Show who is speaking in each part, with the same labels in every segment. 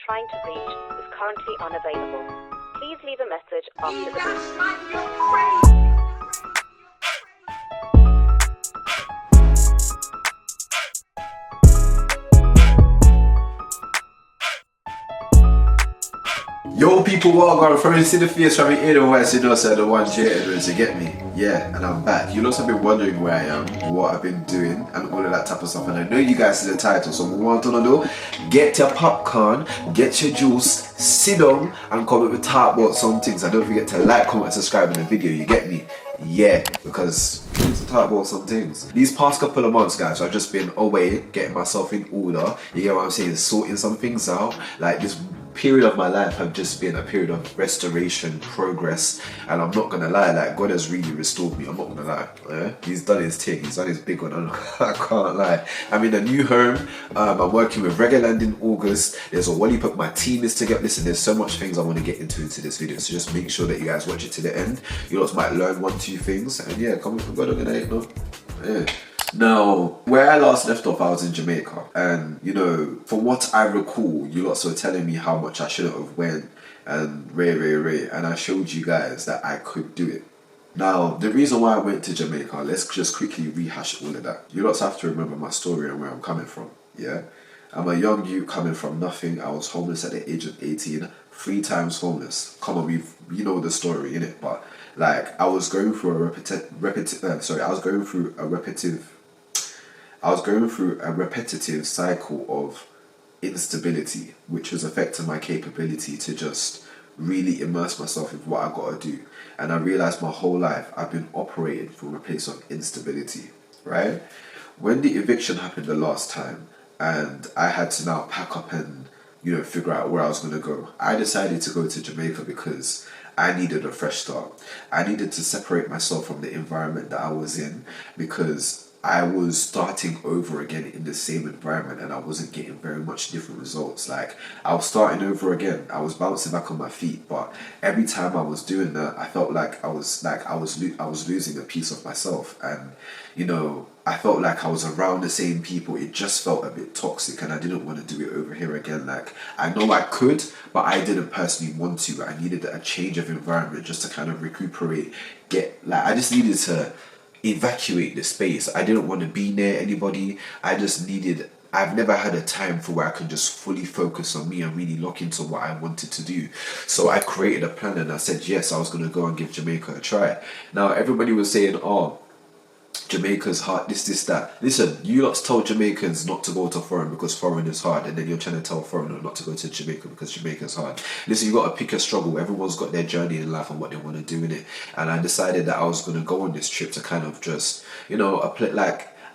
Speaker 1: trying to reach is currently unavailable. Please leave a message after the
Speaker 2: Yo, people, welcome from into the face from the inner west, you know, so the one Jae Radio to get me. Yeah, and I'm back. You lot have been wondering where I am, what I've been doing, and all of that type of stuff. And I know you guys see the title, so what we want to do, get your popcorn, get your juice, sit down, and come with talk about some things. And don't forget to like, comment, and subscribe in the video, you get me? Yeah, because we need to talk about some things. These past couple of months, guys, I've just been away, getting myself in order. You get what I'm saying? Sorting some things out. Like this period of my life have just been a period of restoration, progress, and I'm not gonna lie, like God has really restored me. I'm not gonna lie. He's done his thing, he's done his big one. I can't lie. I'm in a new home. I'm working with Reggae Land in August. There's a wally put my team is together. Listen, there's so much things I want to get into this video, so just make sure that you guys watch it to the end. You lot might learn 1-2 things, and yeah, coming from God, I'm gonna hate, no? Yeah. Now, where I last left off, I was in Jamaica, and you know, from what I recall, you lots were telling me how much I shouldn't have went, and and I showed you guys that I could do it. Now, the reason why I went to Jamaica, let's just quickly rehash all of that. You lots have to remember my story and where I'm coming from, yeah? I'm a young youth coming from nothing. I was homeless at the age of 18, 3 times homeless. Come on, you know the story, innit? But like, I was going through a repetitive cycle of instability, which was affecting my capability to just really immerse myself in what I gotta do. And I realized my whole life I've been operating from a place of instability, right? When the eviction happened the last time, and I had to now pack up and, you know, figure out where I was gonna go, I decided to go to Jamaica because I needed a fresh start. I needed to separate myself from the environment that I was in, because I was starting over again in the same environment and I wasn't getting very much different results. Like, I was starting over again. I was bouncing back on my feet, but every time I was doing that, I felt like I was losing a piece of myself. And you know, I felt like I was around the same people. It just felt a bit toxic, and I didn't want to do it over here again. Like, I know I could, but I didn't personally want to. I needed a change of environment just to kind of recuperate. I just needed to evacuate the space. I didn't want to be near anybody. I've never had a time for where I can just fully focus on me and really lock into what I wanted to do. So I created a plan and I said, yes, I was going to go and give Jamaica a try. Now, everybody was saying, oh, Jamaica's hard, this, that. Listen, you lots told Jamaicans not to go to foreign because foreign is hard, and then you're trying to tell foreigners not to go to Jamaica because Jamaica's hard. Listen, you got to pick a struggle. Everyone's got their journey in life and what they want to do in it. And I decided that I was going to go on this trip to kind of just, you know,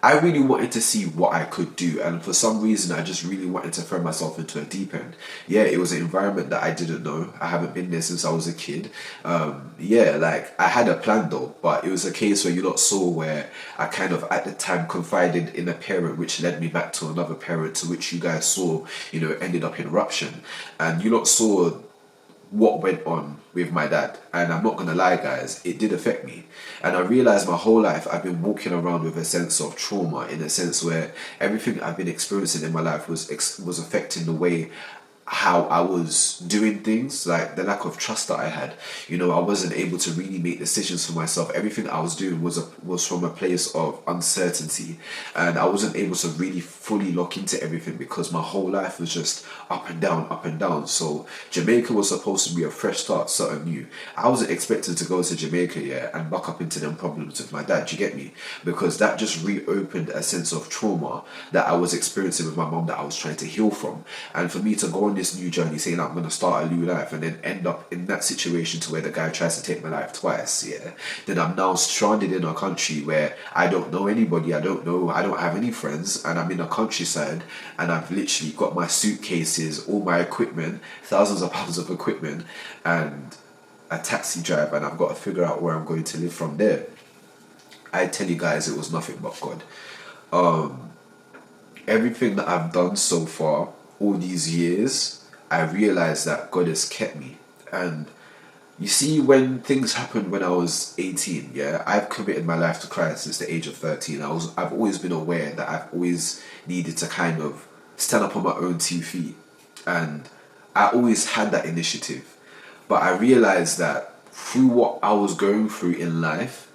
Speaker 2: I really wanted to see what I could do, and for some reason I just really wanted to throw myself into a deep end. Yeah, it was an environment that I didn't know. I haven't been there since I was a kid. Like, I had a plan though, but it was a case where you lot saw where I kind of at the time confided in a parent, which led me back to another parent, to which you guys saw, you know, ended up in eruption. And you lot saw what went on with my dad, and I'm not gonna lie, guys, it did affect me. And I realized my whole life I've been walking around with a sense of trauma, in a sense where everything I've been experiencing in my life was affecting the way how I was doing things, like the lack of trust that I had. You know, I wasn't able to really make decisions for myself. Everything I was doing was from a place of uncertainty, and I wasn't able to really fully lock into everything because my whole life was just up and down, up and down. So Jamaica was supposed to be a fresh start, something new. I wasn't expected to go to Jamaica, yeah, and buck up into them problems with my dad, do you get me? Because that just reopened a sense of trauma that I was experiencing with my mom that I was trying to heal from. And for me to go on this new journey saying I'm going to start a new life and then end up in that situation to where the guy tries to take my life twice, yeah, then I'm now stranded in a country where I don't know anybody, I don't have any friends, and I'm in a countryside, and I've literally got my suitcases, all my equipment, thousands of pounds of equipment, and a taxi driver, and I've got to figure out where I'm going to live from there. I tell you guys, it was nothing but God. Everything that I've done so far, all these years, I realized that God has kept me. And you see, when things happened when I was 18, yeah, I've committed my life to Christ since the age of 13. I've always been aware that I've always needed to kind of stand up on my own 2 feet. And I always had that initiative. But I realized that through what I was going through in life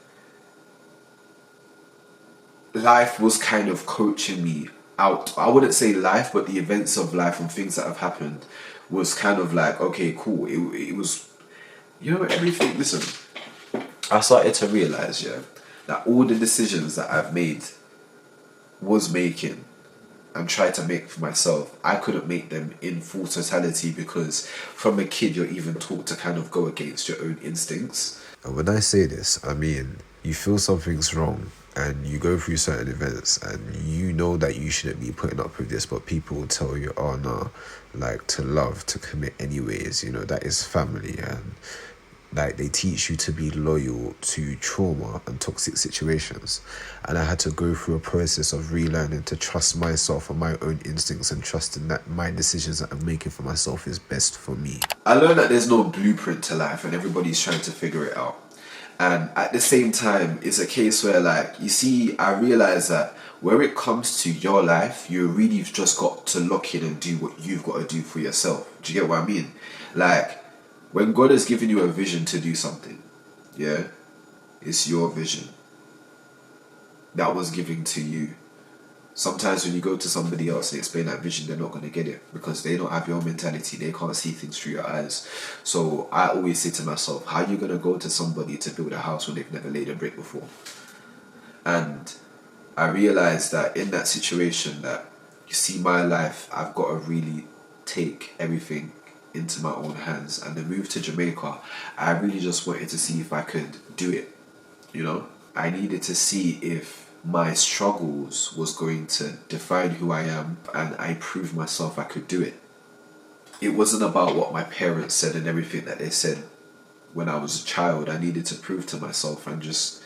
Speaker 2: was kind of coaching me out. I wouldn't say life, but the events of life and things that have happened was kind of like, okay, cool. It was, everything. Listen, I started to realize, that all the decisions that I've made was making and tried to make for myself, I couldn't make them in full totality, because from a kid you're even taught to kind of go against your own instincts. And when I say this, I mean, you feel something's wrong and you go through certain events and you know that you shouldn't be putting up with this, but people will tell you, oh no, like to love, to commit anyways, that is family, and like they teach you to be loyal to trauma and toxic situations. And I had to go through a process of relearning to trust myself and my own instincts, and trusting that my decisions that I'm making for myself is best for me. I learned that there's no blueprint to life and everybody's trying to figure it out. And at the same time, it's a case where, like, you see, I realize that where it comes to your life, you really just got to lock in and do what you've got to do for yourself. Do you get what I mean? Like, when God has given you a vision to do something, it's your vision that was given to you. Sometimes when you go to somebody else and explain that vision, they're not going to get it because they don't have your mentality. They can't see things through your eyes. So I always say to myself, how are you going to go to somebody to build a house when they've never laid a brick before? And I realized that in that situation, that you see my life, I've got to really take everything into my own hands. And the move to Jamaica, I really just wanted to see if I could do it. I needed to see if my struggles was going to define who I am, and I proved myself I could do it. It wasn't about what my parents said and everything that they said when I was a child. I needed to prove to myself and just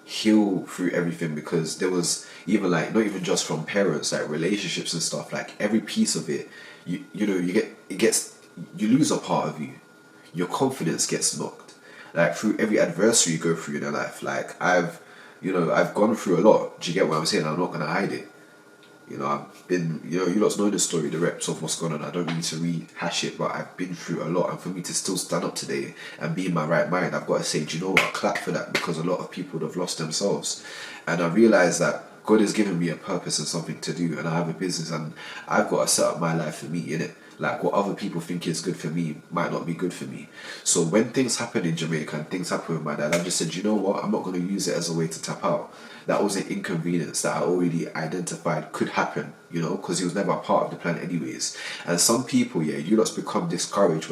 Speaker 2: heal through everything, because there was even, like, not even just from parents, like relationships and stuff, like every piece of it, you lose a part of you. Your confidence gets knocked. Like, through every adversity you go through in your life. Like, I've gone through a lot. Do you get what I'm saying? I'm not gonna hide it. I've been, you lot know the story, the reps of what's going on. I don't need to rehash it, but I've been through a lot. And for me to still stand up today and be in my right mind, I've got to say, do you know what? Clap for that, because a lot of people would have lost themselves. And I realised that God has given me a purpose and something to do, and I have a business, and I've got to set up my life for me, innit? Like, what other people think is good for me might not be good for me. So when things happen in Jamaica and things happen with my dad, I just said, you know what? I'm not going to use it as a way to tap out. That was an inconvenience that I already identified could happen, because he was never a part of the plan anyways. And some people, you lot become discouraged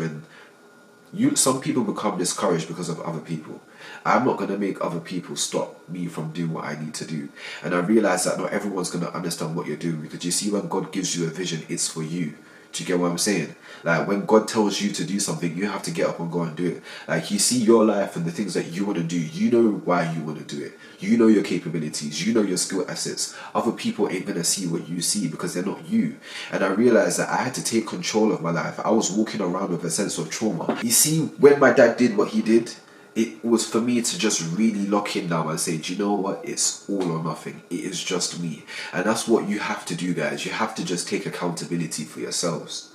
Speaker 2: some people become discouraged because of other people. I'm not going to make other people stop me from doing what I need to do. And I realize that not everyone's going to understand what you're doing, because you see, when God gives you a vision, it's for you. Do you get what I'm saying? Like, when God tells you to do something, you have to get up and go and do it. Like, you see your life and the things that you want to do, you know why you want to do it. You know your capabilities, you know your skill assets. Other people ain't going to see what you see because they're not you. And I realized that I had to take control of my life. I was walking around with a sense of trauma. You see, when my dad did what he did, it was for me to just really lock in now and say, do you know what? It's all or nothing. It is just me. And that's what you have to do, guys. You have to just take accountability for yourselves.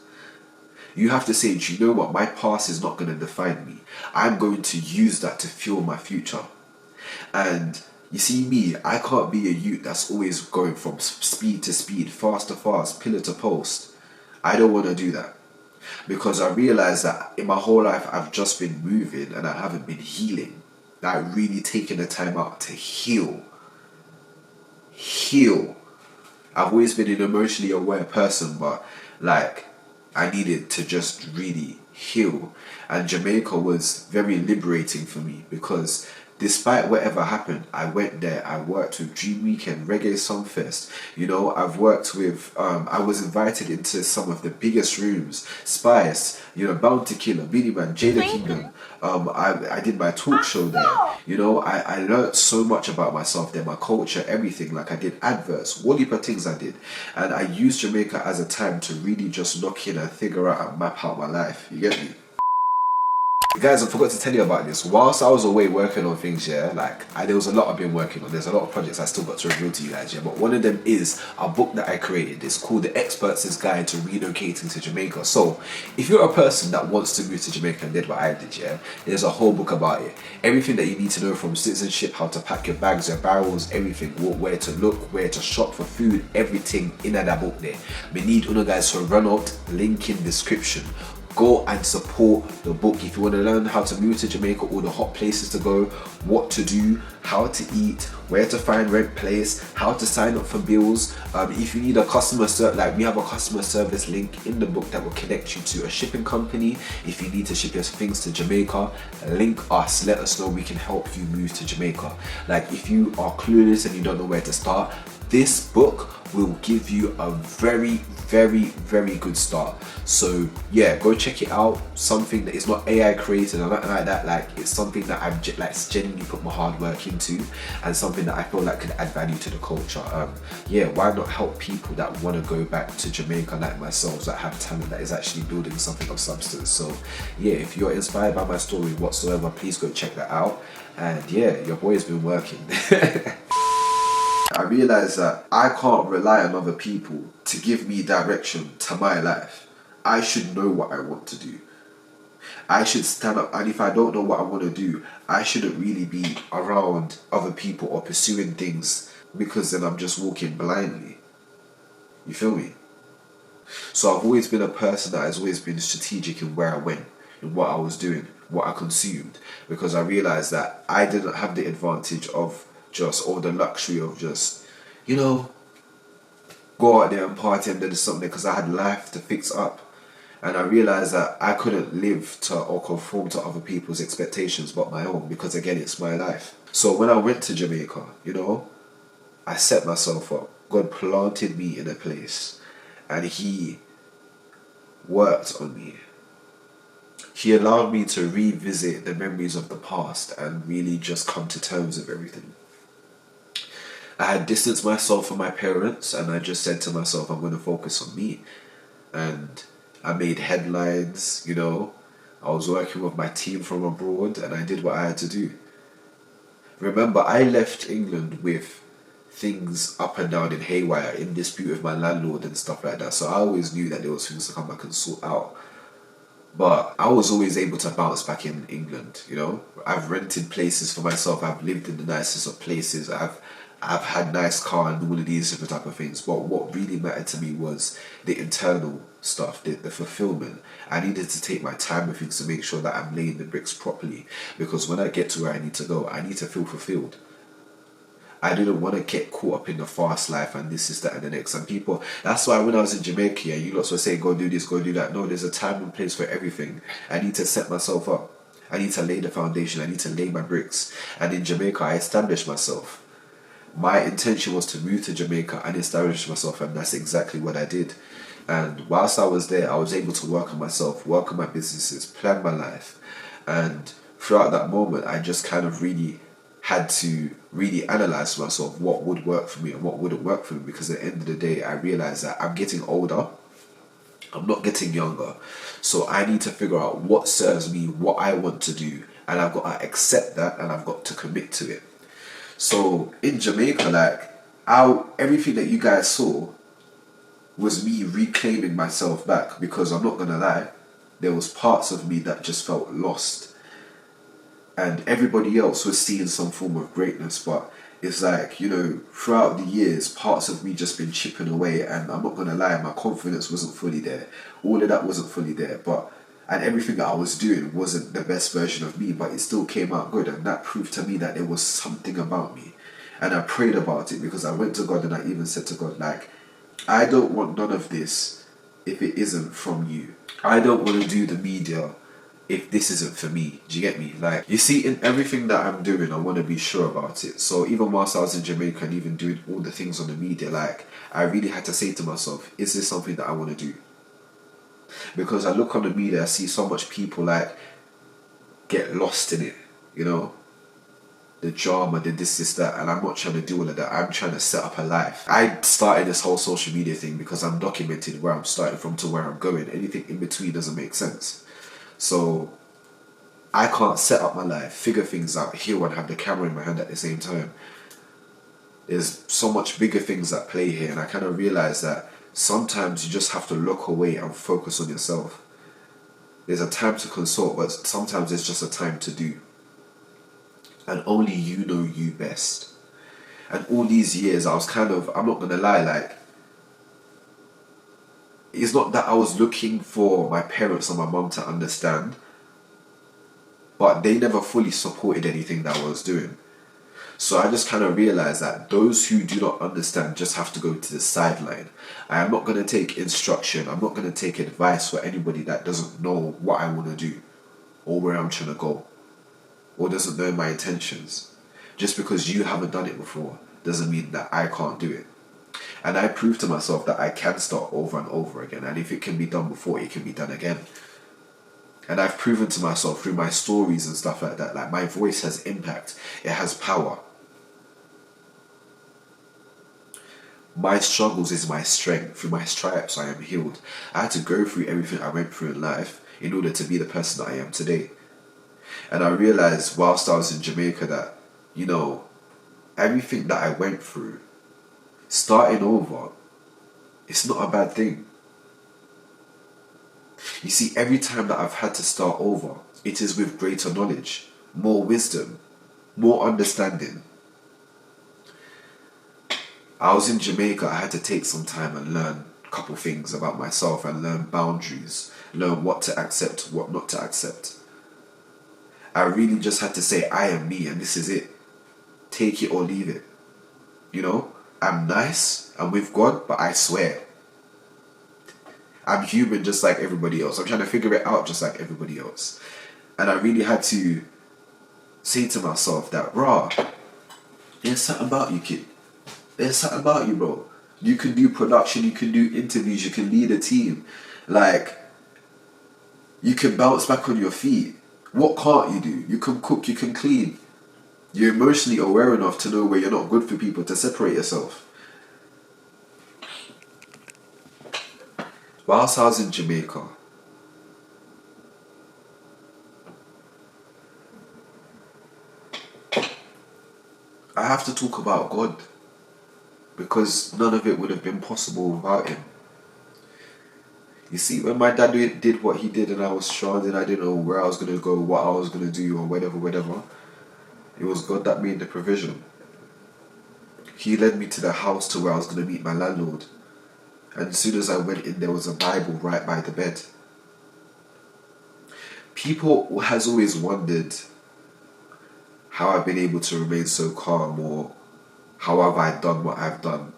Speaker 2: You have to say, do you know what? My past is not going to define me. I'm going to use that to fuel my future. And you see me, I can't be a youth that's always going from speed to speed, fast to fast, pillar to post. I don't want to do that. Because I realized that in my whole life, I've just been moving and I haven't been healing. Like, really taking the time out to heal. I've always been an emotionally aware person, but like, I needed to just really heal. And Jamaica was very liberating for me, because despite whatever happened, I went there, I worked with Dream Weekend, Reggae Songfest. I've worked with, I was invited into some of the biggest rooms, Spice, Bounty Killer, Beanie Man, Jada Kingdom. I did my talk show there. I learned so much about myself there, my culture, everything. Like, I did adverts, all heap of things I did. And I used Jamaica as a time to really just lock in and figure out and map out my life. You get me? Guys, I forgot to tell you about this. Whilst I was away working on things, yeah, there was a lot I've been working on. There's a lot of projects I still got to reveal to you guys, yeah. But one of them is a book that I created. It's called The Expert's Guide to Relocating to Jamaica. So, if you're a person that wants to move to Jamaica and did what I did, yeah, there's a whole book about it. Everything that you need to know, from citizenship, how to pack your bags, your barrels, everything, where to look, where to shop for food, everything in that book there. We need you guys to run out, link in description. Go and support the book if you want to learn how to move to Jamaica, all the hot places to go, what to do, how to eat, where to find rent place, how to sign up for bills. If you need a customer service, we have a customer service link in the book that will connect you to a shipping company. If you need to ship your things to Jamaica, link us, let us know, we can help you move to Jamaica. If you are clueless and you don't know where to start, this book will give you a very, very, very good start. So yeah, go check it out. Something that is not AI created or nothing like that. It's something that I've genuinely put my hard work into, and something that I feel like could add value to the culture. Yeah, why not help people that want to go back to Jamaica like myself, that have talent, that is actually building something of substance. So yeah, if you're inspired by my story whatsoever, please go check that out. And yeah, your boy has been working. I realised that I can't rely on other people to give me direction to my life. I should know what I want to do. I should stand up, and if I don't know what I want to do, I shouldn't really be around other people or pursuing things, because then I'm just walking blindly. You feel me? So I've always been a person that has always been strategic in where I went, in what I was doing, what I consumed, because I realised that I didn't have the advantage of or the luxury of just, go out there and party and do something, because I had life to fix up. And I realised that I couldn't live to or conform to other people's expectations but my own, because again, it's my life. So when I went to Jamaica, I set myself up. God planted me in a place, and He worked on me. He allowed me to revisit the memories of the past and really just come to terms with everything. I had distanced myself from my parents, and I just said to myself, I'm going to focus on me. And I made headlines, I was working with my team from abroad, and I did what I had to do. Remember, I left England with things up and down in haywire, in dispute with my landlord and stuff like that. So I always knew that there was things to come back and sort out. But I was always able to bounce back in England, I've rented places for myself. I've lived in the nicest of places. I've had nice car and all of these different type of things. But what really mattered to me was the internal stuff, the fulfillment. I needed to take my time with things to make sure that I'm laying the bricks properly. Because when I get to where I need to go, I need to feel fulfilled. I didn't want to get caught up in the fast life and this is that and the next. And people, that's why when I was in Jamaica, you lots were saying, go do this, go do that. No, there's a time and place for everything. I need to set myself up. I need to lay the foundation. I need to lay my bricks. And in Jamaica, I established myself. My intention was to move to Jamaica and establish myself, and that's exactly what I did. And whilst I was there, I was able to work on myself, work on my businesses, plan my life. And throughout that moment, I just kind of really had to really analyze myself, what would work for me and what wouldn't work for me, because at the end of the day, I realized that I'm getting older, I'm not getting younger, so I need to figure out what serves me, what I want to do, and I've got to accept that, and I've got to commit to it. So in Jamaica, everything that you guys saw was me reclaiming myself back, because I'm not gonna lie, there was parts of me that just felt lost. And everybody else was seeing some form of greatness, but it's throughout the years, parts of me just been chipping away, and I'm not gonna lie, my confidence wasn't fully there. All of that wasn't fully there, and everything that I was doing wasn't the best version of me, but it still came out good, and that proved to me that there was something about me. And I prayed about it, because I went to God and I even said to God, I don't want none of this if it isn't from you. I don't want to do the media if this isn't for me. Do you get me? You see, in everything that I'm doing, I want to be sure about it. So even whilst I was in Jamaica and even doing all the things on the media, I really had to say to myself, is this something that I want to do? Because I look on the media, I see so much people get lost in it, the drama, the this, that, and I'm not trying to do all of that. I'm trying to set up a life. I started this whole social media thing because I'm documenting where I'm starting from to where I'm going. Anything in between doesn't make sense. So I can't set up my life, figure things out, heal and have the camera in my hand at the same time. There's so much bigger things at play here, and I kind of realize that sometimes you just have to look away and focus on yourself. There's a time to consult, but sometimes it's just a time to do. And only you know you best. And all these years I was kind of, I'm not gonna lie, like, it's not that I was looking for my parents or my mum to understand, but they never fully supported anything that I was doing. So I just kind of realized that those who do not understand just have to go to the sideline. I am not going to take instruction. I'm not going to take advice for anybody that doesn't know what I want to do or where I'm trying to go or doesn't know my intentions. Just because you haven't done it before doesn't mean that I can't do it. And I proved to myself that I can start over and over again. And if it can be done before, it can be done again. And I've proven to myself through my stories and stuff like that, like my voice has impact. It has power. My struggles is my strength. Through my stripes, I am healed. I had to go through everything I went through in life in order to be the person that I am today. And I realized whilst I was in Jamaica that, you know, everything that I went through, starting over, it's not a bad thing. You see, every time that I've had to start over, it is with greater knowledge, more wisdom, more understanding. I was in Jamaica, I had to take some time and learn a couple things about myself and learn boundaries, learn what to accept, what not to accept. I really just had to say, I am me and this is it. Take it or leave it. You know, I'm nice, I'm with God, but I swear, I'm human just like everybody else. I'm trying to figure it out just like everybody else. And I really had to say to myself that, rah, there's something about you, kid. There's something about you, bro. You can do production, you can do interviews, you can lead a team. Like, you can bounce back on your feet. What can't you do? You can cook, you can clean. You're emotionally aware enough to know where you're not good for people, to separate yourself. Whilst I was in Jamaica, I have to talk about God, because none of it would have been possible without Him. You see, when my dad did what he did and I was stranded, I didn't know where I was going to go, what I was going to do or whatever, it was God that made the provision. He led me to the house to where I was going to meet my landlord. And as soon as I went in, there was a Bible right by the bed. People has always wondered how I've been able to remain so calm, or how have I done what I've done.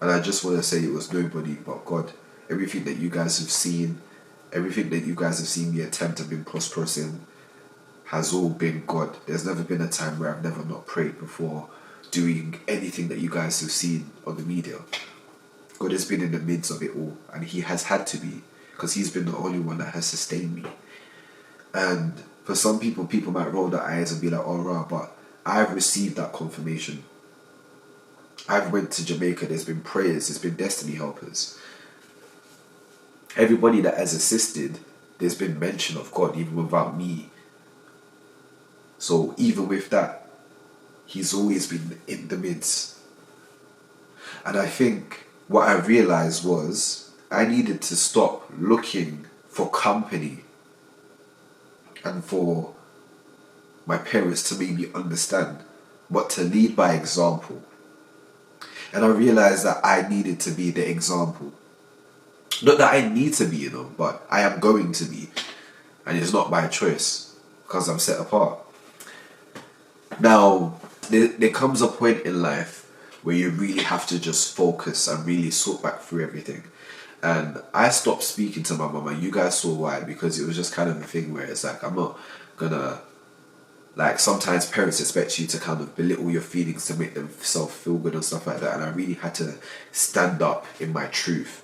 Speaker 2: And I just want to say it was nobody but God. Everything that you guys have seen, everything that you guys have seen me attempt and been prosperous in has all been God. There's never been a time where I've never not prayed before doing anything that you guys have seen on the media. God has been in the midst of it all, and He has had to be, because He's been the only one that has sustained me. And for some people, people might roll their eyes and be like, oh rah, but I've received that confirmation. I've went to Jamaica, there's been prayers, there's been destiny helpers. Everybody that has assisted, there's been mention of God, even without me. So even with that, He's always been in the midst. And I think what I realized was I needed to stop looking for company and for my parents to make me understand, but to lead by example. And I realized that I needed to be the example. Not that I need to be, you know, but I am going to be. And it's not by choice, because I'm set apart. Now, there comes a point in life where you really have to just focus and really sort back through everything. And I stopped speaking to my mum, and you guys saw why, because it was just kind of a thing where it's like, I'm not gonna, like, sometimes parents expect you to kind of belittle your feelings to make themselves feel good and stuff like that. And I really had to stand up in my truth.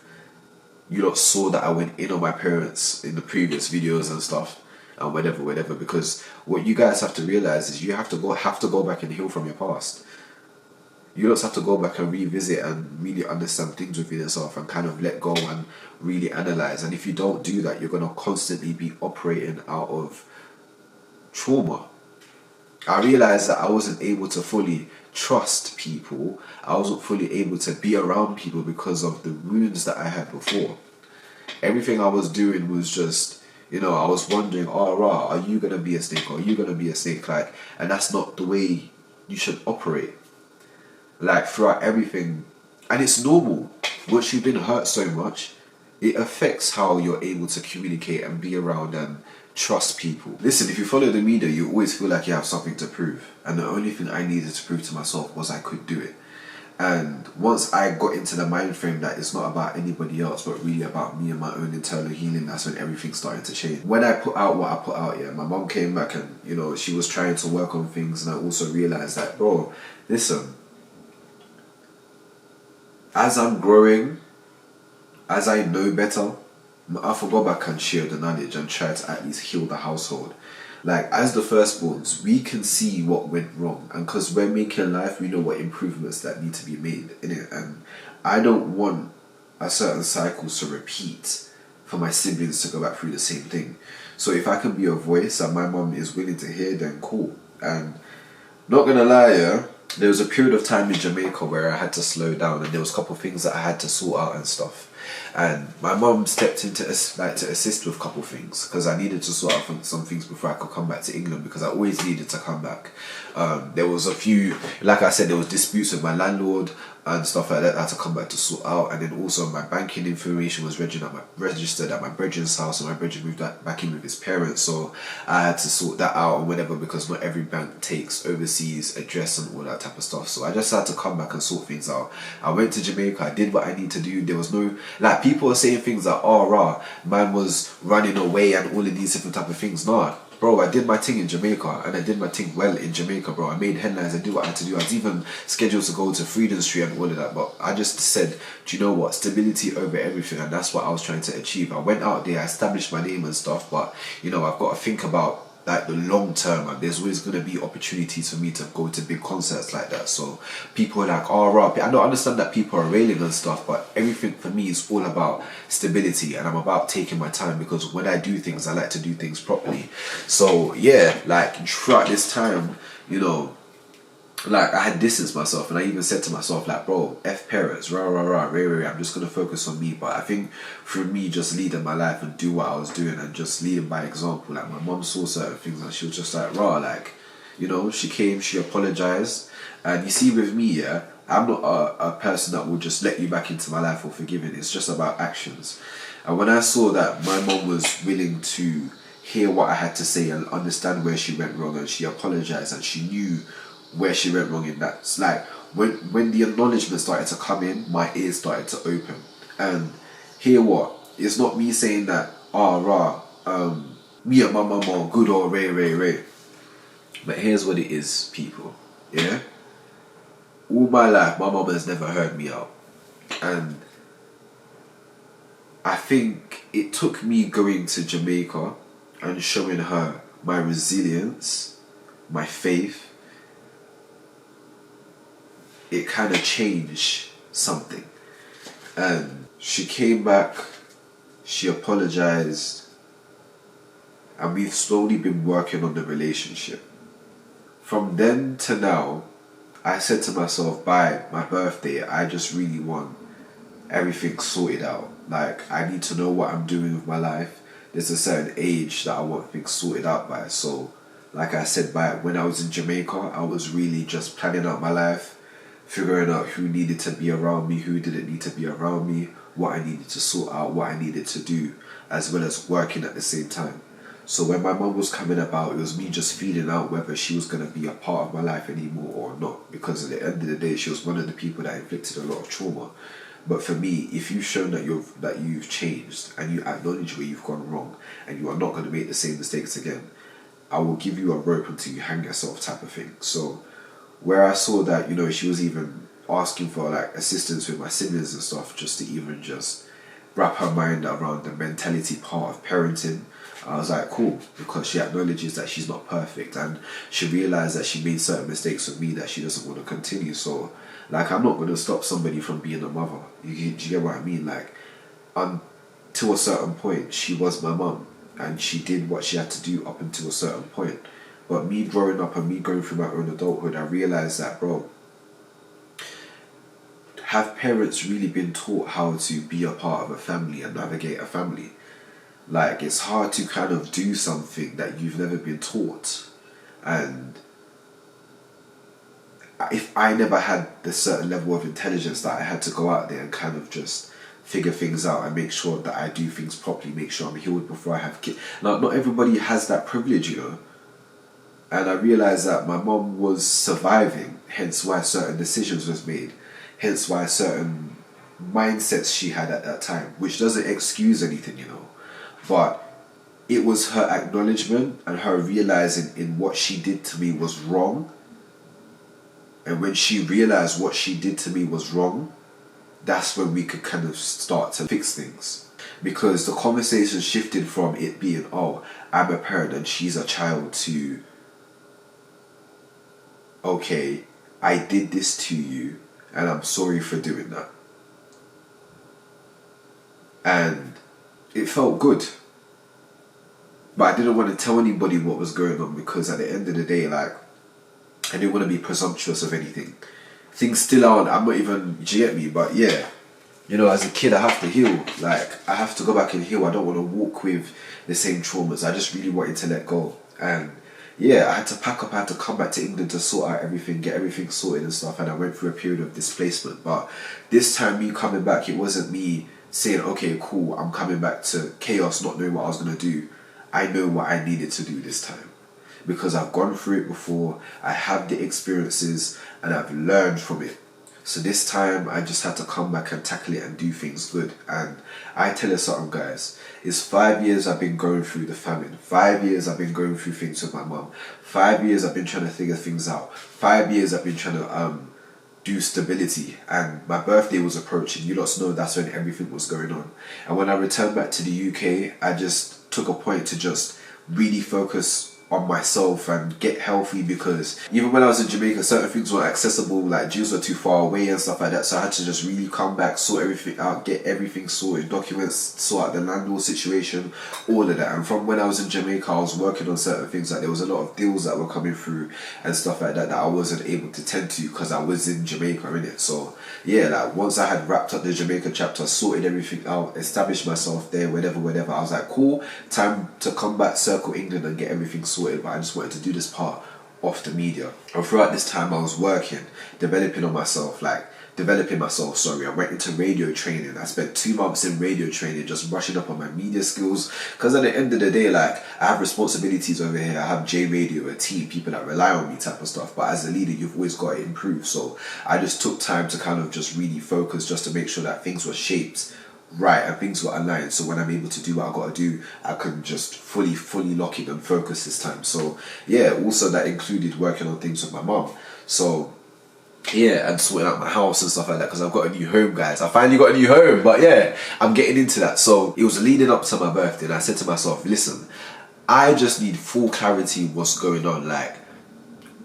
Speaker 2: You lot saw that I went in on my parents in the previous videos and stuff and whatever, because what you guys have to realize is you have to go back and heal from your past. You lot have to go back and revisit and really understand things within yourself and kind of let go and really analyze. And if you don't do that, you're going to constantly be operating out of trauma. I realized that I wasn't able to fully trust people. I wasn't fully able to be around people because of the wounds that I had before. Everything I was doing was just, I was wondering, oh, rah, are you going to be a snake or are you going to be a snake? Like, and that's not the way you should operate. Like, throughout everything. And it's normal. Once you've been hurt so much, it affects how you're able to communicate and be around and trust people. Listen, if you follow the media, you always feel like you have something to prove. And the only thing I needed to prove to myself was I could do it. And once I got into the mind frame that it's not about anybody else, but really about me and my own internal healing, that's when everything started to change. When I put out what I put out, my mom came back and, she was trying to work on things. And I also realized that, bro, listen, as I'm growing, as I know better, I have to go back and share the knowledge and try to at least heal the household. Like, as the firstborns, we can see what went wrong, and because we're making life, we know what improvements that need to be made in it. And I don't want a certain cycle to repeat for my siblings to go back through the same thing. So if I can be a voice that my mom is willing to hear, then cool. And not gonna lie, there was a period of time in Jamaica where I had to slow down, and there was a couple of things that I had to sort out and stuff. And my mum stepped in to assist with a couple of things because I needed to sort out some things before I could come back to England, because I always needed to come back. There was a few, like I said, there was disputes with my landlord and stuff like that I had to come back to sort out. And then also my banking information was registered at my brethren's house, and my brethren moved back in with his parents, so I had to sort that out and whatever, because not every bank takes overseas address and all that type of stuff. So I just had to come back and sort things out. I went to Jamaica, I did what I need to do. There was no, like, people are saying things like, oh rah, man was running away and all of these different type of things. Nah, bro, I did my thing in Jamaica, and I did my thing well in Jamaica, bro. I made headlines, I did what I had to do. I was even scheduled to go to Freedom Street and all of that, but I just said, do you know what, stability over everything, and that's what I was trying to achieve. I went out there, I established my name and stuff, but I've got to think about like the long term, and there's always going to be opportunities for me to go to big concerts like that. So people are like, oh rah, I don't understand that people are railing and stuff, but everything for me is all about stability, and I'm about taking my time, because when I do things, I like to do things properly. So yeah, like throughout this time, like I had distanced myself, and I even said to myself, like, bro, F parents, I'm just gonna focus on me. But I think for me, just leading my life and do what I was doing and just leading by example, like my mom saw certain things and she was just like, like, she came, she apologized. And you see with me, I'm not a person that will just let you back into my life or forgiving. It's just about actions. And when I saw that my mom was willing to hear what I had to say and understand where she went wrong, and she apologized and she knew where she went wrong in that. It's like when the acknowledgement started to come in, my ears started to open. And hear what? It's not me saying that, me and my mum are good or ray. But here's what it is, people. Yeah? All my life, my mum has never heard me out. And I think it took me going to Jamaica and showing her my resilience, my faith. It kind of changed something. And she came back, she apologized, and we've slowly been working on the relationship. From then to now, I said to myself, by my birthday, I just really want everything sorted out. Like, I need to know what I'm doing with my life. There's a certain age that I want things sorted out by. So, like I said, when I was in Jamaica, I was really just planning out my life, figuring out who needed to be around me, who didn't need to be around me, what I needed to sort out, what I needed to do, as well as working at the same time. So when my mum was coming about, it was me just feeling out whether she was going to be a part of my life anymore or not. Because at the end of the day, she was one of the people that inflicted a lot of trauma. But for me, if you've shown that you've changed and you acknowledge where you've gone wrong and you are not going to make the same mistakes again, I will give you a rope until you hang yourself, type of thing. So where I saw that, she was even asking for like assistance with my siblings and stuff, just to even just wrap her mind around the mentality part of parenting, I was like, cool, because she acknowledges that she's not perfect, and she realized that she made certain mistakes with me that she doesn't want to continue. So like, I'm not going to stop somebody from being a mother. Do you get what I mean? Like, to a certain point, she was my mum, and she did what she had to do up until a certain point. But me growing up and me going through my own adulthood, I realised that, bro, have parents really been taught how to be a part of a family and navigate a family? Like, it's hard to kind of do something that you've never been taught. And if I never had the certain level of intelligence that I had to go out there and kind of just figure things out and make sure that I do things properly, make sure I'm healed before I have kids. Now, not everybody has that privilege, you know. And I realised that my mom was surviving, hence why certain decisions was made, hence why certain mindsets she had at that time, which doesn't excuse anything, you know. But it was her acknowledgement and her realising in what she did to me was wrong. And when she realised what she did to me was wrong, that's when we could kind of start to fix things. Because the conversation shifted from it being, oh, I'm a parent and she's a child, to, okay, I did this to you and I'm sorry for doing that. And it felt good. But I didn't want to tell anybody what was going on, because at the end of the day, like, I didn't want to be presumptuous of anything. Things still aren't, I'm not even, do you get me? But yeah, you know, as a kid, I have to heal. Like, I have to go back and heal. I don't want to walk with the same traumas. I just really wanted to let go. And yeah, I had to pack up. I had to come back to England to sort out everything, get everything sorted and stuff. And I went through a period of displacement. But this time, me coming back, it wasn't me saying, okay, cool, I'm coming back to chaos, not knowing what I was going to do. I know what I needed to do this time. Because I've gone through it before, I have the experiences, and I've learned from it. So this time, I just had to come back and tackle it and do things good. And I tell you something, guys, it's 5 years I've been going through the famine. 5 years I've been going through things with my mum. 5 years I've been trying to figure things out. 5 years I've been trying to do stability. And my birthday was approaching. You lot know that's when everything was going on. And when I returned back to the UK, I just took a point to just really focus on myself and get healthy, because even when I was in Jamaica, certain things weren't accessible, like gyms were too far away and stuff like that. So I had to just really come back, sort everything out, get everything sorted, documents, sort out the landlord situation, all of that. And from when I was in Jamaica, I was working on certain things, like there was a lot of deals that were coming through and stuff like that I wasn't able to tend to because I was in Jamaica, innit? So yeah, like once I had wrapped up the Jamaica chapter, sorted everything out, established myself there, whatever, I was like, cool, time to come back, circle England and get everything sorted. But I just wanted to do this part off the media. And throughout this time, I was working, developing myself. I went into radio training. I spent 2 months in radio training, just brushing up on my media skills. Because at the end of the day, like, I have responsibilities over here. I have Jae Radio, a team, people that rely on me type of stuff. But as a leader, you've always got to improve. So I just took time to kind of just really focus, just to make sure that things were shaped right and things were aligned, so when I'm able to do what I gotta do, I can just fully lock in and focus this time. So yeah, also that included working on things with my mum. So yeah, and sorting out my house and stuff like that, because I've got a new home, guys. I finally got a new home, but yeah, I'm getting into that. So it was leading up to my birthday, and I said to myself, listen, I just need full clarity what's going on. Like,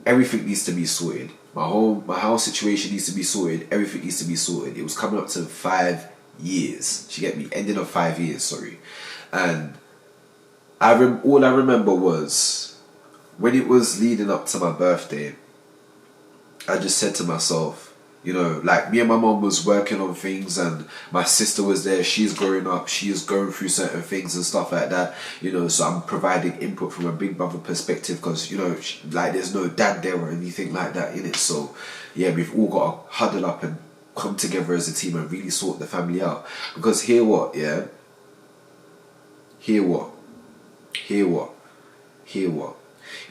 Speaker 2: everything needs to be sorted. My house situation needs to be sorted. Everything needs to be sorted. It was coming up to 5 years. You get me? Ending of 5 years, sorry. And all I remember was when it was leading up to my birthday, I just said to myself, you know, like, me and my mom was working on things, and my sister was there. She's growing up. She is going through certain things and stuff like that, you know. So I'm providing input from a big brother perspective, because, you know, like, there's no dad there or anything like that in it. So yeah, we've all got to huddle up and come together as a team and really sort the family out. Because hear what. You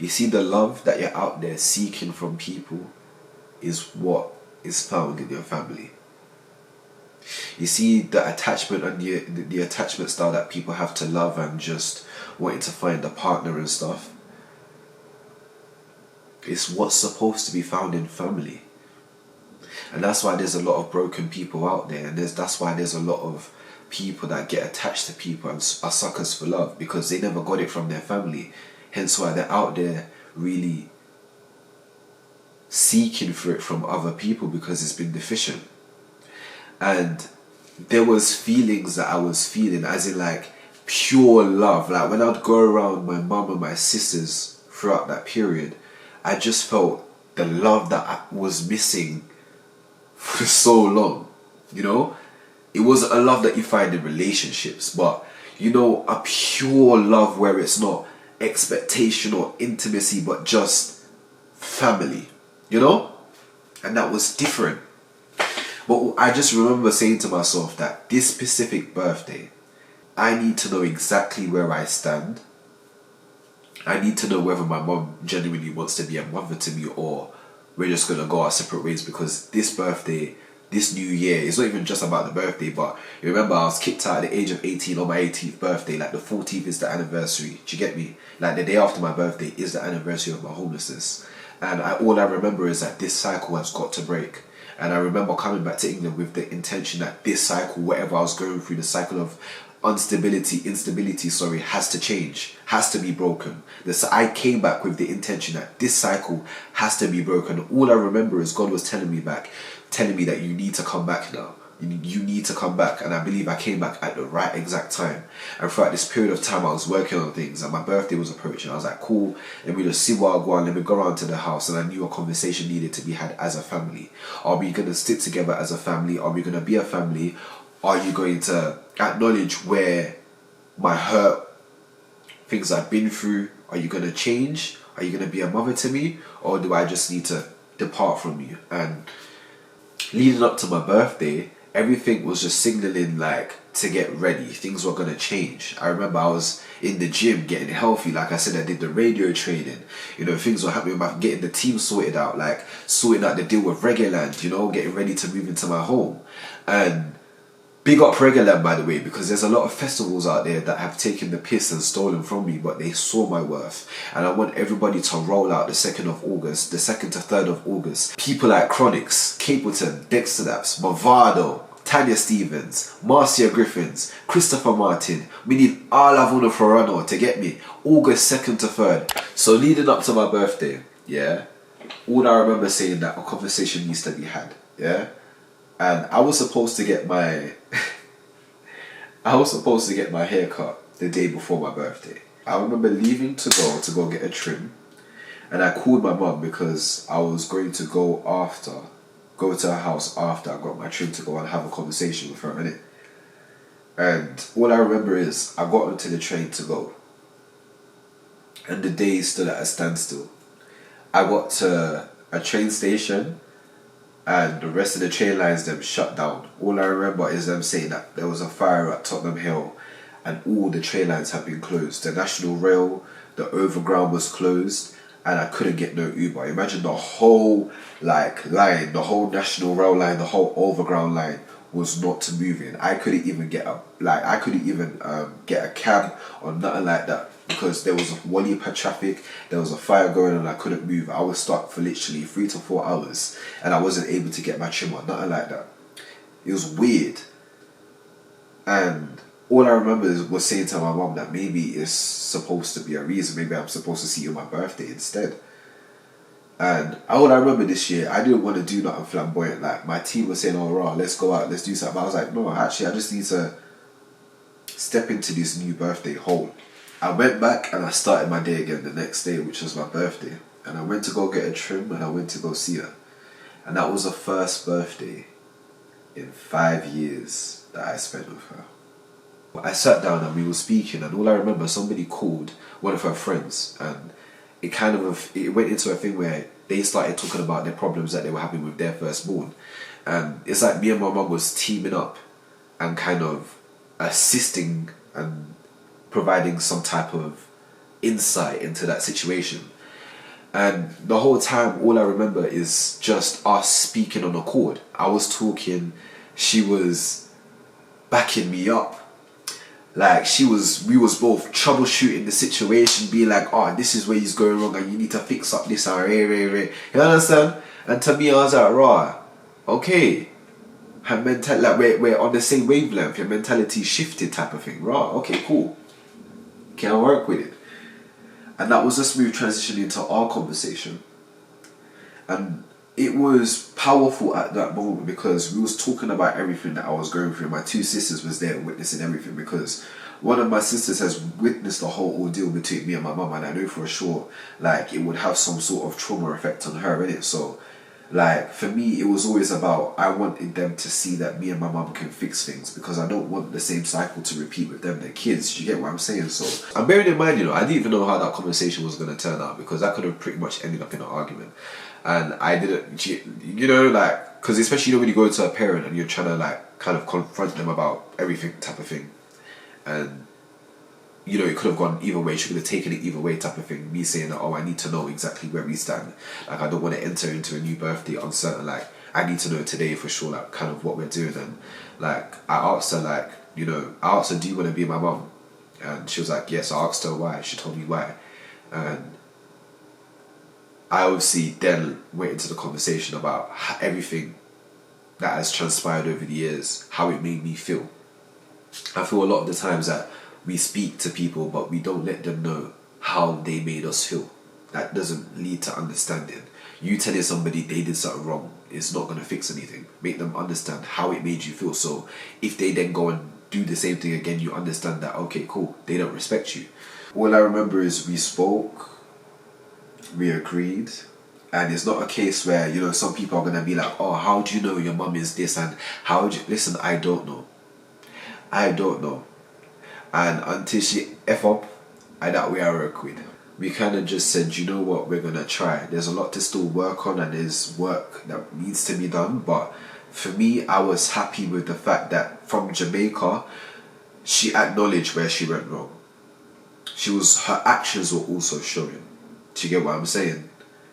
Speaker 2: see, the love that you're out there seeking from people is what is found in your family. You see, the attachment and the attachment style that people have to love and just wanting to find a partner and stuff, it's what's supposed to be found in family. And that's why there's a lot of broken people out there, and that's why there's a lot of people that get attached to people and are suckers for love, because they never got it from their family. Hence why they're out there really seeking for it from other people, because it's been deficient. And there was feelings that I was feeling, as in like pure love. Like when I'd go around my mum and my sisters throughout that period, I just felt the love that I was missing for so long, you know? It wasn't a love that you find in relationships, but, you know, a pure love where it's not expectation or intimacy, but just family, you know? And that was different. But I just remember saying to myself that this specific birthday, I need to know exactly where I stand. I need to know whether my mom genuinely wants to be a mother to me, or we're just going to go our separate ways, because this birthday, this new year, it's not even just about the birthday, but you remember I was kicked out at the age of 18 on my 18th birthday. Like the 14th is the anniversary. Do you get me? Like the day after my birthday is the anniversary of my homelessness. And all I remember is that this cycle has got to break. And I remember coming back to England with the intention that this cycle, whatever I was going through, the cycle of instability, has to change, has to be broken. I came back with the intention that this cycle has to be broken. All I remember is God was telling me that you need to come back now. You need to come back. And I believe I came back at the right exact time. And throughout this period of time, I was working on things, and my birthday was approaching. I was like, cool, let me just see what I go on. Let me go around to the house. And I knew a conversation needed to be had as a family. Are we going to stick together as a family? Are we going to be a family? Are you going to acknowledge where my hurt, things I've been through? Are you going to change? Are you going to be a mother to me? Or do I just need to depart from you? And leading up to my birthday, everything was just signaling like to get ready. Things were going to change. I remember I was in the gym getting healthy. Like I said, I did the radio training. You know, things were happening about getting the team sorted out, like sorting out the deal with Reggae Land, you know, getting ready to move into my home. And big up Reggae Land, by the way, because there's a lot of festivals out there that have taken the piss and stolen from me, but they saw my worth. And I want everybody to roll out the 2nd of August, the 2nd to 3rd of August. People like Chronix, Capleton, Dexter Daps, Movado, Tanya Stevens, Marcia Griffins, Christopher Martin. We need all of Uno Ferrano to get me. August 2nd to 3rd. So leading up to my birthday, yeah, all I remember saying that a conversation needs to be had, yeah. And I was supposed to get my hair cut the day before my birthday. I remember leaving to go get a trim, and I called my mum because I was going to go to her house after I got my trim to go and have a conversation with her a minute. And all I remember is I got onto the train to go, and the day stood at a standstill. I got to a train station, and the rest of the train lines them shut down. All I remember is them saying that there was a fire at Tottenham Hill and all the train lines have been closed. The National Rail, the Overground was closed, and I couldn't get no Uber. Imagine the whole line, the whole National Rail line, the whole Overground line was not moving. I couldn't even get a cab or nothing like that, because there was a wall heap of traffic, there was a fire going on, I couldn't move. I was stuck for literally 3 to 4 hours, and I wasn't able to get my trim on, nothing like that. It was weird. And all I remember was saying to my mum that maybe it's supposed to be a reason, maybe I'm supposed to see you on my birthday instead. And all I remember this year, I didn't want to do nothing flamboyant. Like, my team was saying, oh, raw, let's go out, let's do something. I was like, no, actually, I just need to step into this new birthday whole. I went back and I started my day again the next day, which was my birthday. And I went to go get a trim and I went to go see her. And that was the first birthday in 5 years that I spent with her. I sat down and we were speaking, and all I remember, somebody called one of her friends, and it went into a thing where they started talking about their problems that they were having with their firstborn. And it's like me and my mum was teaming up and kind of assisting and providing some type of insight into that situation. And the whole time, all I remember is just us speaking on a chord. I was talking, she was backing me up. Like, we was both troubleshooting the situation, being like, oh, this is where he's going wrong and you need to fix up this and you understand? And to me, I was like, raw, okay. Her mentality, like, we're on the same wavelength, your mentality shifted type of thing. Raw, okay, cool. Can I work with it? And that was a smooth transition into our conversation. And it was powerful at that moment because we was talking about everything that I was going through. My 2 sisters was there witnessing everything, because one of my sisters has witnessed the whole ordeal between me and my mum, and I know for sure, like, it would have some sort of trauma effect on her, innit? So, like, for me, it was always about, I wanted them to see that me and my mum can fix things, because I don't want the same cycle to repeat with them, their kids. Do you get what I'm saying? So, I'm bearing in mind, I didn't even know how that conversation was going to turn out, because that could have pretty much ended up in an argument. And I didn't, like, because especially, when you go to a parent and you're trying to, like, kind of confront them about everything type of thing. And, it could have gone either way. She could have taken it either way type of thing. Me saying that, I need to know exactly where we stand. Like, I don't want to enter into a new birthday uncertain. Like, I need to know today for sure, like, kind of what we're doing. And, like, I asked her, like, I asked her, do you want to be my mum? And she was like, yes. I asked her why. She told me why. And I obviously then went into the conversation about everything that has transpired over the years, how it made me feel. I feel a lot of the times that we speak to people, but we don't let them know how they made us feel. That doesn't lead to understanding. You telling somebody they did something wrong is not going to fix anything. Make them understand how it made you feel. So if they then go and do the same thing again, you understand that, okay, cool, they don't respect you. All I remember is we spoke, we agreed, and it's not a case where, some people are going to be like, oh, how do you know your mum is this, and how do you... Listen, I don't know. And until she F up, I doubt we are agreed. We kind of just said, you know what, we're going to try. There's a lot to still work on, and there's work that needs to be done. But for me, I was happy with the fact that from Jamaica, she acknowledged where she went wrong. Her actions were also showing. Do you get what I'm saying?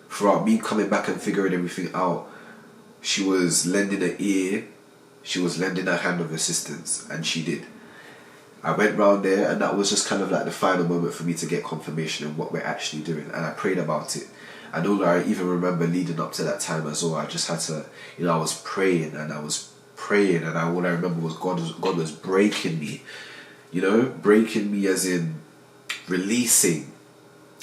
Speaker 2: Throughout me coming back and figuring everything out, she was lending an ear, she was lending a hand of assistance, and she did. I went round there, and that was just kind of like the final moment for me to get confirmation of what we're actually doing, and I prayed about it. I know that I even remember leading up to that time as well. I just had to, I was praying, and all I remember was God was breaking me, breaking me as in releasing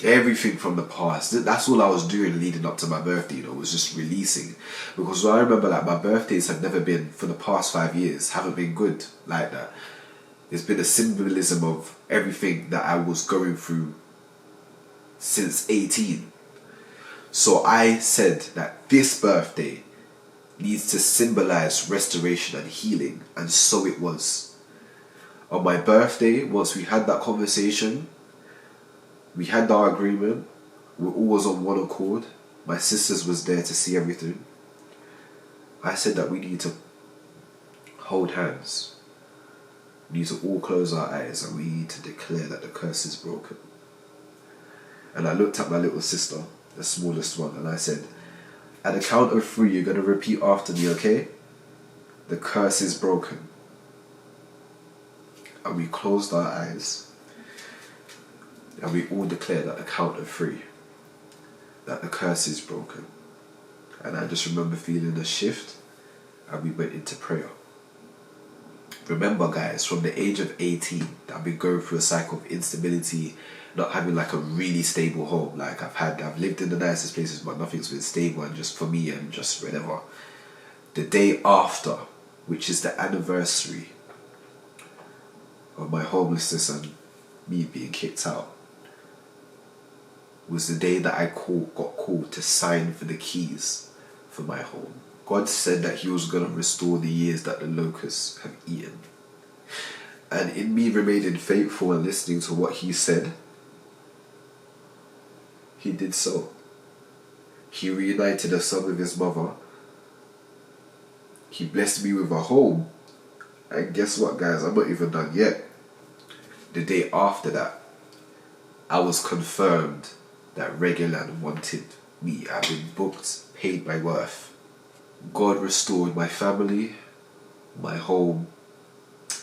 Speaker 2: everything from the past. That's all I was doing leading up to my birthday, was just releasing. Because I remember, like, my birthdays have never been, for the past 5 years, haven't been good like that. It's been a symbolism of everything that I was going through since 18. So I said that this birthday needs to symbolize restoration and healing, and so it was. On my birthday, once we had that conversation, we had our agreement, we all was on one accord, my sisters was there to see everything. I said that we need to hold hands. We need to all close our eyes, and we need to declare that the curse is broken. And I looked at my little sister, the smallest one, and I said, at the count of 3, you're going to repeat after me, okay? The curse is broken. And we closed our eyes, and we all declared at the count of 3 that the curse is broken. And I just remember feeling a shift, and we went into prayer. Remember, guys, from the age of 18, I've been going through a cycle of instability, not having like a really stable home. Like, I've lived in the nicest places, but nothing's been stable, and just for me and just whatever. The day after, which is the anniversary of my homelessness and me being kicked out, was the day that I got called to sign for the keys for my home. God said that He was going to restore the years that the locusts have eaten. And in me remaining faithful and listening to what He said, He did so. He reunited a son with his mother. He blessed me with a home. And guess what, guys? I'm not even done yet. The day after that, I was confirmed that Reggae Land wanted me. I've been booked, paid my worth. God restored my family, my home,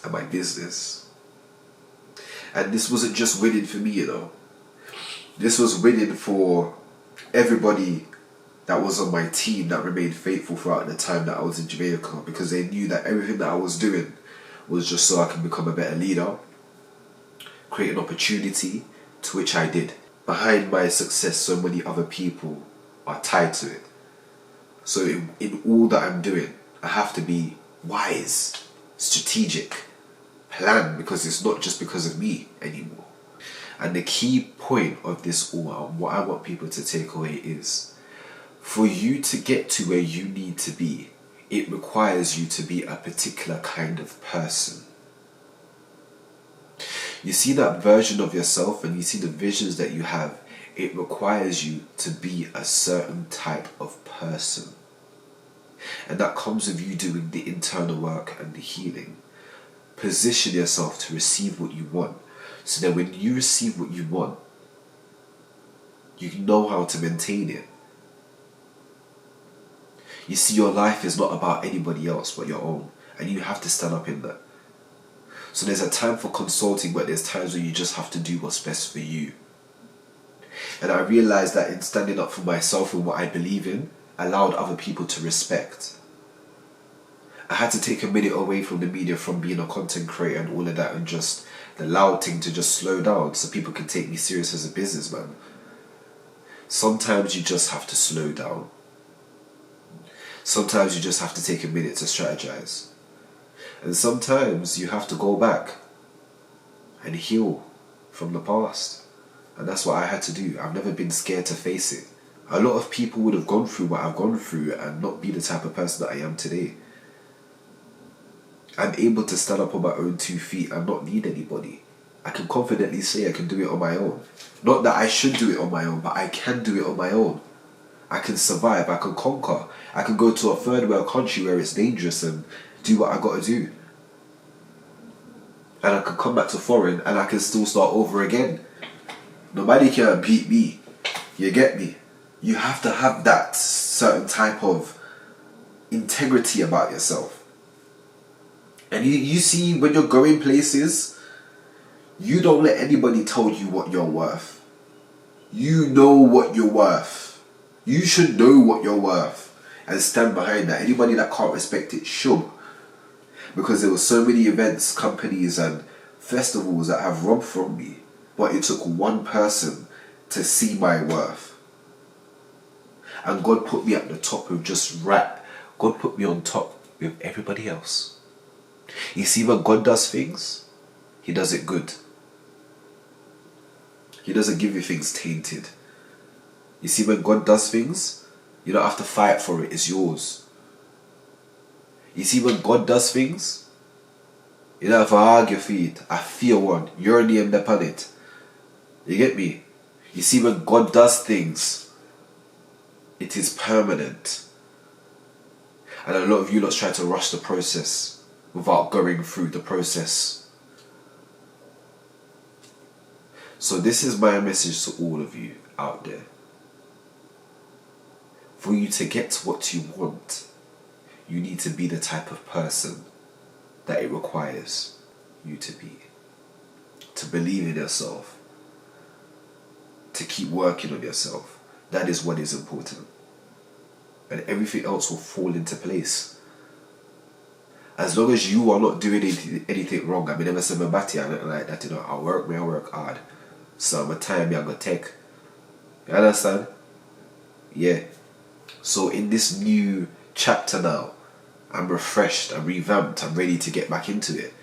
Speaker 2: and my business. And this wasn't just winning for me, This was winning for everybody that was on my team that remained faithful throughout the time that I was in Jamaica, because they knew that everything that I was doing was just so I can become a better leader, create an opportunity, to which I did. Behind my success, so many other people are tied to it. So in all that I'm doing, I have to be wise, strategic, plan, because it's not just because of me anymore. And the key point of this all, what I want people to take away is, for you to get to where you need to be, it requires you to be a particular kind of person. You see that version of yourself and you see the visions that you have, it requires you to be a certain type of person. And that comes with you doing the internal work and the healing. Position yourself to receive what you want, so that when you receive what you want, you know how to maintain it. You see, your life is not about anybody else but your own, and you have to stand up in that. So there's a time for consulting, but there's times where you just have to do what's best for you. And I realized that in standing up for myself and what I believe in, allowed other people to respect. I had to take a minute away from the media, from being a content creator and all of that, and just the loud thing, to just slow down so people can take me serious as a businessman. Sometimes you just have to slow down. Sometimes you just have to take a minute to strategize. And sometimes you have to go back and heal from the past. And that's what I had to do. I've never been scared to face it. A lot of people would have gone through what I've gone through and not be the type of person that I am today. I'm able to stand up on my own 2 feet and not need anybody. I can confidently say I can do it on my own. Not that I should do it on my own, but I can do it on my own. I can survive, I can conquer. I can go to a third world country where it's dangerous and do what I gotta do. And I can come back to foreign and I can still start over again. Nobody can beat me. You get me? You have to have that certain type of integrity about yourself. And you see, when you're going places, you don't let anybody tell you what you're worth. You know what you're worth. You should know what you're worth and stand behind that. Anybody that can't respect it should. Because there were so many events, companies and festivals that have robbed from me. But it took one person to see my worth. And God put me at the top of just rap. God put me on top with everybody else. You see, when God does things, He does it good. He doesn't give you things tainted. You see, when God does things, you don't have to fight for it, it's yours. You see, when God does things, you don't have to argue for it. I feel one. You're named upon it. You get me? You see, when God does things, it is permanent. And a lot of you lot try to rush the process without going through the process. So this is my message to all of you out there. For you to get what you want, you need to be the type of person that it requires you to be. To believe in yourself. To keep working on yourself. That is what is important. And everything else will fall into place. As long as you are not doing anything wrong. I mean, never say my batty and nothing like that, you know. I work hard. So my time I'm gonna take. You understand? Yeah. So in this new chapter now, I'm refreshed, I'm revamped, I'm ready to get back into it.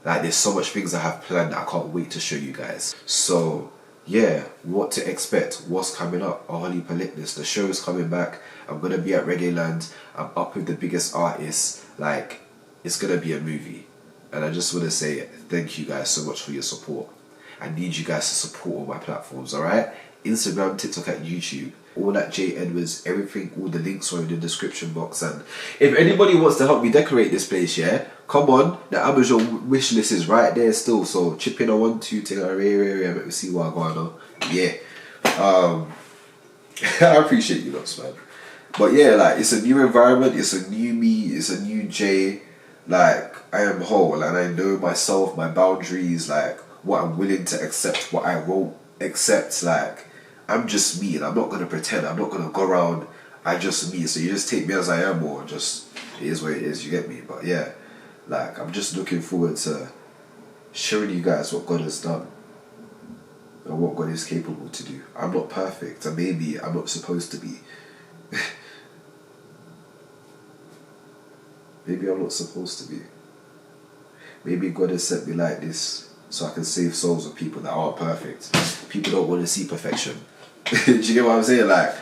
Speaker 2: Like, there's so much things I have planned that I can't wait to show you guys. So yeah, what to expect, what's coming up, a whole heap of litness. The show is coming back. I'm gonna be at Reggae Land. I'm up with the biggest artists. Like, it's gonna be a movie. And I just want to say thank you guys so much for your support. I need you guys to support all my platforms, alright? Instagram, TikTok, and YouTube. All at Jae Edwards, everything, all the links are in the description box. And if anybody wants to help me decorate this place, yeah, come on. The Amazon wish list is right there still. So chip in a 1, 2 thing, let me see what I'm going on. Yeah. I appreciate you lots, man. But yeah, like, it's a new environment, it's a new me, it's a new Jay. Like, I am whole and I know myself, my boundaries, like what I'm willing to accept, what I won't accept. Like, I'm just me and I'm not going to pretend, I'm not going to go around, I just me. So you just take me as I am, or just, it is what it is, you get me? But yeah, like, I'm just looking forward to showing you guys what God has done and what God is capable to do. I'm not perfect, and maybe I'm not supposed to be. Maybe I'm not supposed to be. maybe God has sent me like this so I can save souls of people that aren't perfect. People don't want to see perfection. Do you get what I'm saying? Like,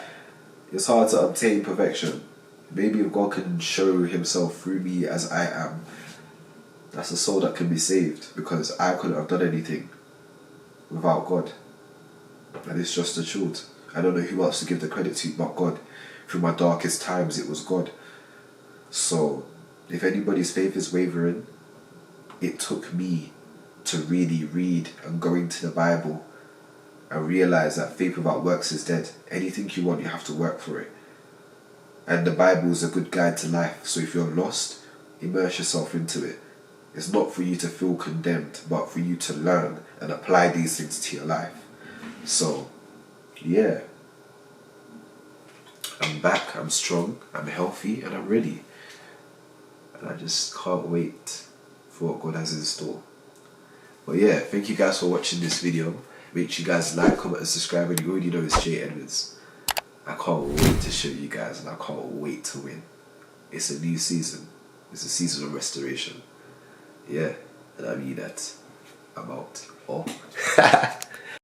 Speaker 2: it's hard to obtain perfection. Maybe if God can show himself through me as I am, that's a soul that can be saved, because I couldn't have done anything without God. And it's just the truth. I don't know who else to give the credit to but God. Through my darkest times, it was God. So, if anybody's faith is wavering, it took me to really read and go into the Bible and realize that faith without works is dead. Anything you want, you have to work for it. And the Bible is a good guide to life. So if you're lost, immerse yourself into it. It's not for you to feel condemned, but for you to learn and apply these things to your life. So, yeah. I'm back, I'm strong, I'm healthy, and I'm ready. And I just can't wait for what God has in store. But yeah, thank you guys for watching this video. Make sure you guys like, comment, and subscribe. And you already know it's Jae Edwards. I can't wait to show you guys, and I can't wait to win. It's a new season. It's a season of restoration. Yeah, and I mean that. I'm out. Oh.